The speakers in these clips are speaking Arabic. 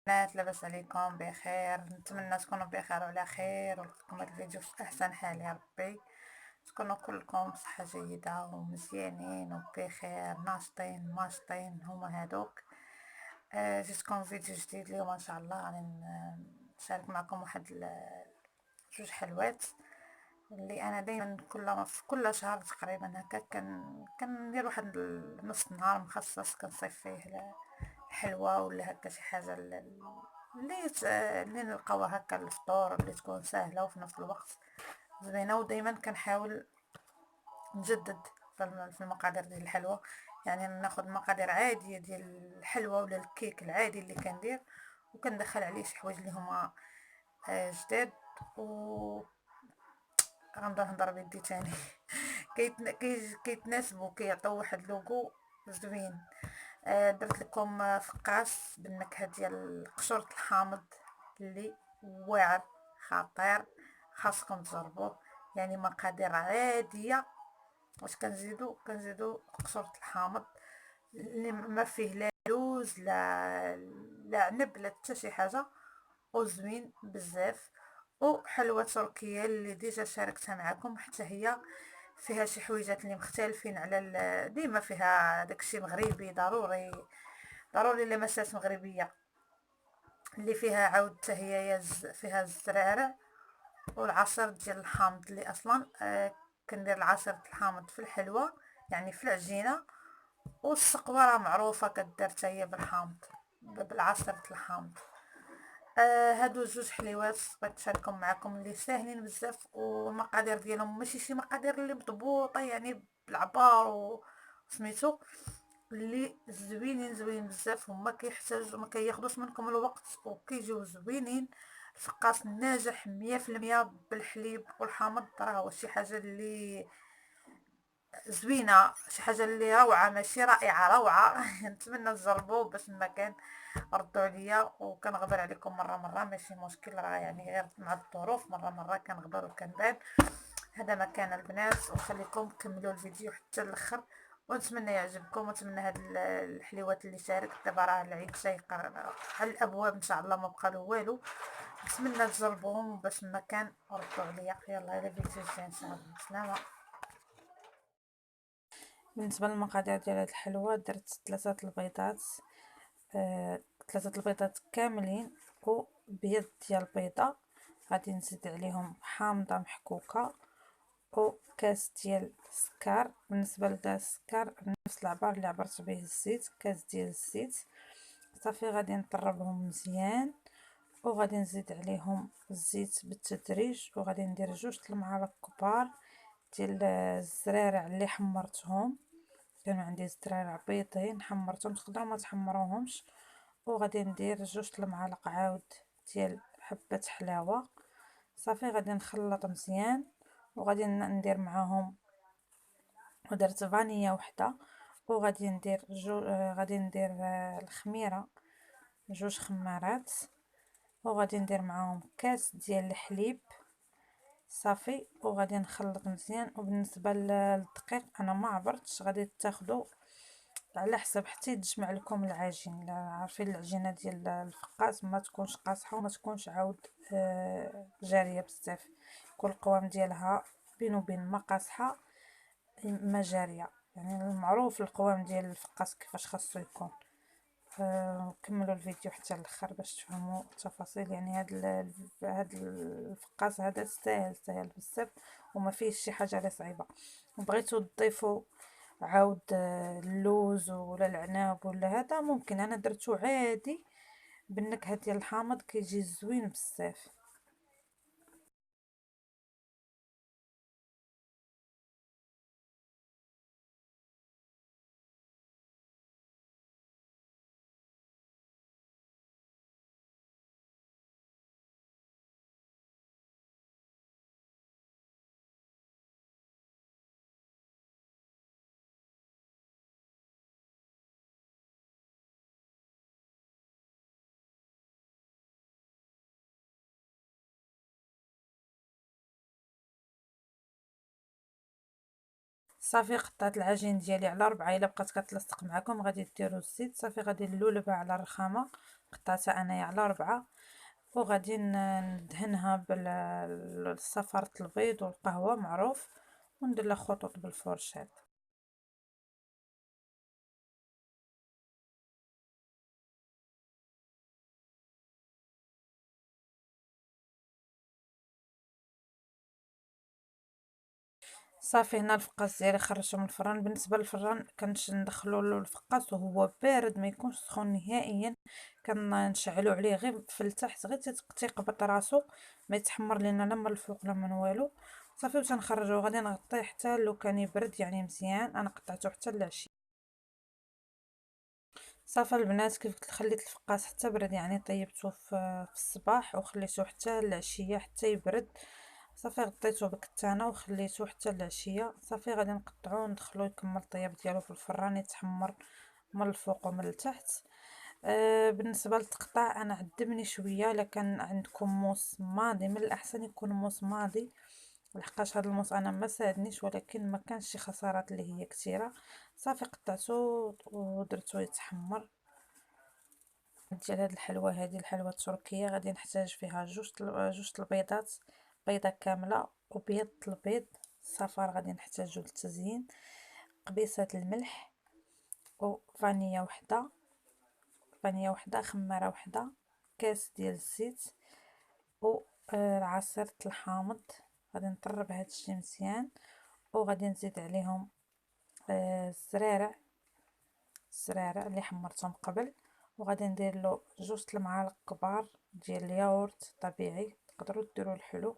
البنات، لاباس عليكم؟ بخير، نتمنى تكونوا بخير وعلى خير، ولكم هذا الفيديو في احسن حال يا ربي. تكونوا كلكم بصحه جيده ومزيانين وبخير، ناشطين ماشطين هما هادوك. جيتكم فيديو جديد اليوم ان شاء الله. غادي نشارك معكم واحد جوج حلوات اللي انا دائما في كل شهر تقريبا هكا كندير واحد نص نهار مخصص كنصيف فيه الحلوى، ولا هكا شي حاجه اللي نلقاوها هكا الفطور، اللي تكون سهله وفي نفس الوقت زوينه. ودائما كنحاول نجدد في المقادير ديال الحلوى، يعني ناخذ مقادير عاديه ديال الحلوى ولا الكيك العادي اللي كندير، وكندخل عليه شي حوايج اللي هما جداد. و غنبدا نهضر بيدي تاني كيتناسبوا، كيعطيو واحد لوغو زوين. درت لكم فقاس بالنكهه ديال قشورة الحامض اللي واعر خطير، خاصكم تجربوه. يعني مقادير عاديه، واش كنزيدو قشورة الحامض اللي ما فيه لا لوز لا عنب لا حتى شي حاجه، وزوين بزاف. وحلوى تركيه اللي ديجا شاركتها معكم، حتى هي فيها شي حويجات اللي مختلفين على ديما فيها داكشي مغربي ضروري، ضروري لمسات مغربيه. اللي فيها عاود حتى هي فيها الزرارع والعصير ديال الحامض، اللي اصلا كندير العصير الحامض في الحلوى، يعني في العجينه. والسقوه راه معروفه كدار حتى هي بالحامض، بالعصير الحامض. هادو جوج حليوات بغيت نشاركهم معكم، اللي ساهلين بزاف، والمقادير ديالهم ماشي شي مقادير اللي مضبوطه يعني بالعبار وسميتو، اللي زوينين بزاف. هما كيحتاجوا ما كياخذوش منكم الوقت وكيجيو زوينين. الفقاس ناجح 100% بالحليب والحامض، راه هو شي حاجه اللي زوينه، شي حاجه اللي روعه، ماشي رائعه، روعه نتمنى تجربوه باش ما كان ردوا عليا وكنغبر عليكم مره ماشي مشكل، راه يعني غير مع الظروف، مره كنغبر وكنبان. هذا ما كان البنات، وخليكم كملوا الفيديو حتى الاخر، ونتمنى يعجبكم. ونتمنى هاد الحليوات اللي شاركت دابا، راه العيد شيق على الابواب ان شاء الله، ما بقى له والو. نتمنى تجربوهم باش ما كان ردوا عليا. يلا الى فيديو جاي ان شاء الله، سلامه. بالنسبه للمقادير ديال هاد الحلوى، درت 3 البيضات، 3 البيضات كاملين، وبيض ديال البيضه. غادي نزيد عليهم حامضه محكوكه، وكاس ديال السكر. بالنسبه للسكر نفس العبار اللي عبرت به الزيت، كاس ديال الزيت. صافي غادي نطربهم مزيان، وغادي نزيد عليهم الزيت بالتدريج، وغادي ندير 2 المعالق كبار ديال الزرارع اللي حمرتهم. كانوا عندي الزرارع بيضين حمرتهم، تقدروا ما تحمروهمش. وغادي ندير 2 المعالق عاود ديال حبة حلاوة. صافي غادي نخلط مزيان، وغادي ندير معاهم، ودرت فانية وحده. وغادي ندير غادي ندير الخميره 2 خمارات، وغادي ندير معاهم كاس ديال الحليب. صافي وغادي نخلط مزيان. وبالنسبه للدقيق انا ما عبرتش، غادي تاخدوا على حسب حتى يتجمع لكم العجين. عارفين العجينه ديال الفقاس ما تكونش قاصحه وما تكونش عاود جاريه بزاف، يكون القوام ديالها بين وبين، ما قاصحه ما جاريه. يعني المعروف القوام ديال الفقاس كيفاش خاصو يكون. كملوا الفيديو حتى الاخر باش تفهموا التفاصيل. يعني هاد الفقاس هذا سهل بزاف، وما فيه شي حاجه اللي صعيبه. بغيتوا تضيفوا عاود اللوز ولا العناب ولا هذا ممكن، انا درتو عادي بالنكهه ديال الحامض كيجي زوين بزاف. صافي قطعت العجين ديالي على 4، الا بقات كتلصق معكم غادي ديروا الزيت. صافي غادي نلولبها على الرخامه، قطعتها انايا على 4، وغادي ندهنها بالصفارة البيض والقهوة معروف، وندير لها خطوط بالفرشاة. صافي هنا الفقاس ديالي خرجته من الفران. بالنسبه للفران ندخلو له الفقاس وهو بارد، ما يكونش سخون نهائيا، كنشعلو عليه غير في التحت، غير تيقبض راسو، ما يتحمر لينا لا من الفوق لا من والو. صافي وتنخرجو، غادي نغطيه حتى لو كان يبرد يعني مزيان. انا قطعته حتى العشيه. صافي البنات، كيف قلت خليت الفقاس حتى برد، يعني طيبته في الصباح وخليته حتى العشيه حتى يبرد. صافي غطيته بكتانه وخليته حتى العشيه. صافي غادي نقطعوه وندخلو يكمل الطياب ديالو في الفران، يتحمر من الفوق ومن التحت. بالنسبه للتقطاع انا عذبني شويه. الا كان عندكم موس ماضي من الاحسن يكون موس ماضي، لحقاش هاد الموس انا ما ساعدنيش، ولكن ما كانش شي خسارات اللي هي كثيره. صافي قطعته ودرتو يتحمر. ديال هاد الحلوى، هذه الحلوى التركيه، غادي نحتاج فيها جوج البيضات، بيضه كامله وبيض البيض، الصفار غادي نحتاجو للتزيين، قبيصه الملح، وفانية وحده، خماره وحده، كاس ديال الزيت، و عصير الحامض. غادي نطرب هادشي مزيان، وغادي نزيد عليهم الزرارع اللي حمرتهم قبل، وغادي ندير له جوج المعالق كبار ديال الياغورت طبيعي. تقدروا ديروا الحلو.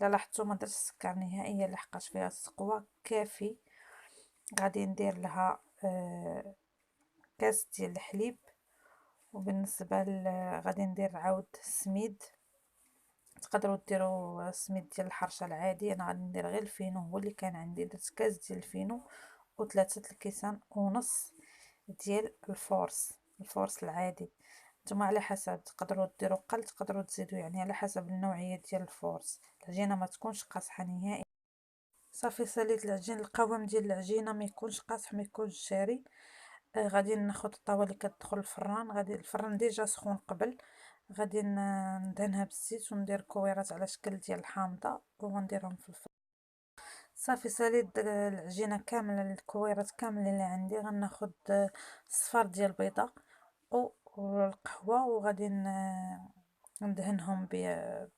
الا لاحظتوا ما درتش السكر نهائيا لحقاش فيها السقوه كافي. غادي ندير لها كاس ديال الحليب. وبالنسبه غادي ندير عاود السميد، تقدروا ديروا السميد ديال الحرشه العادي، انا غادي ندير غير الفينو هو اللي كان عندي. درت كاس ديال الفينو وثلاثه الكيسان ونص ديال الفورس العادي. نتوما على حسب، تقدروا ديروا قل، تقدروا تزيدوا، يعني على حسب النوعيه ديال الفورس. العجينه ما تكونش قاصحه نهائي. صافي ساليت العجين، القوام ديال العجينه ما يكونش قاصح ما يكونش جاري. غادي ناخذ الطاوه اللي كتدخل الفران، غادي الفران ديجا سخون قبل، غادي ندهنها بالزيت وندير كويرات على شكل ديال الحامضه وغنديرهم في الفران. صافي ساليت العجينه كامله، الكويرات كامله اللي عندي، غناخذ الصفار ديال البيضه والقهوه، وغادي ندهنهم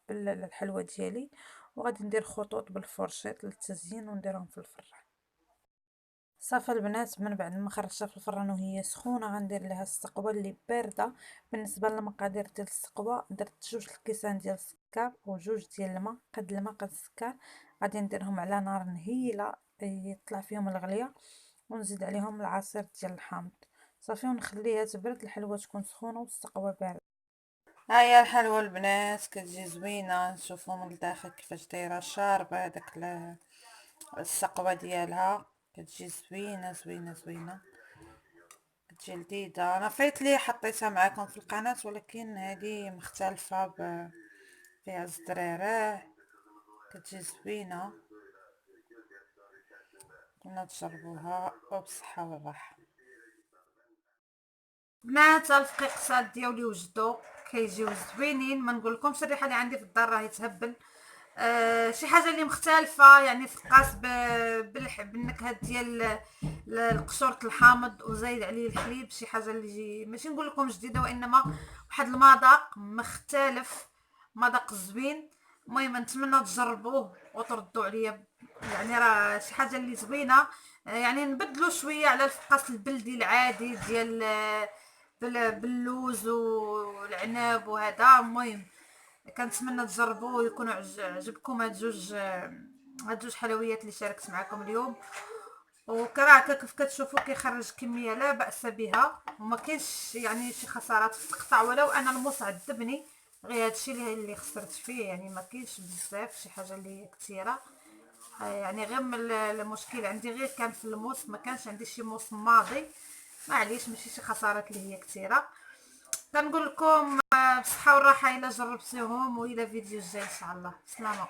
بالحلوى ديالي، وغادي ندير خطوط بالفرشيط للتزيين ونديرهم في الفران. صافي البنات، من بعد ما خرجتها في الفران وهي سخونه غندير لها السقوه اللي بارده. بالنسبه للمقادير ديال السقوه، درت جوج الكيسان ديال السكر وجوج ديال الماء، قد الماء قد السكر. غادي نديرهم على نار نهيله يطلع فيهم الغليه، ونزيد عليهم العصير ديال الحامض. صافي ونخليها تبرد، الحلوى تكون سخونه والسقوه بارده. ها هي الحلوى البنات، كتجي زوينه. نشوفوا من الداخل كيفاش دايره شاربه هذاك السقوه ديالها، كتجي زوينه زوينه زوينه، كتجي لذيذه. انا فايت لي حطيتها معكم في القناه، ولكن هذه مختلفه فيها الزرارع، كتجي زوينه. كنا تجربوها وبصحه والراحه. بنات الفقيقسات ديالي وجدوا كيجيو زوينين، ما نقولكمش الريحه اللي عندي في الدار راهي تهبل. شي حاجه اللي مختلفه، يعني فقاس بالنكهه ديال القشور الحامض وزايد عليه الحليب، شي حاجه اللي ماشي نقول لكم جديده، وانما واحد المذاق مختلف، مذاق زوين. المهم نتمنى تجربوه وتردوا عليا، يعني راه شي حاجه اللي زوينه. يعني نبدلوا شويه على الفقاس البلدي العادي ديال باللوز والعناب وهذا. المهم كنتمنى تجربوا ويكونوا عجبكم هاد جوج حلويات اللي شاركت معكم اليوم. وكراهكا كيف كتشوفوا كيخرج كميه لا باس بها، وما كاينش يعني شي خسارات في التقطاع، ولو انا الموس عذبني، غير هادشي اللي خسرت فيه، يعني ما كاينش بزاف شي حاجه اللي كثيره. يعني غير من المشكل عندي غير كان في الموس، ما كانش عندي شي موس ماضي، معليش ماشي شي خسارات اللي هي كثيره. كنقول لكم بصحه والراحه الا جربتيهم، والى فيديو جاي ان شاء الله. سلامه.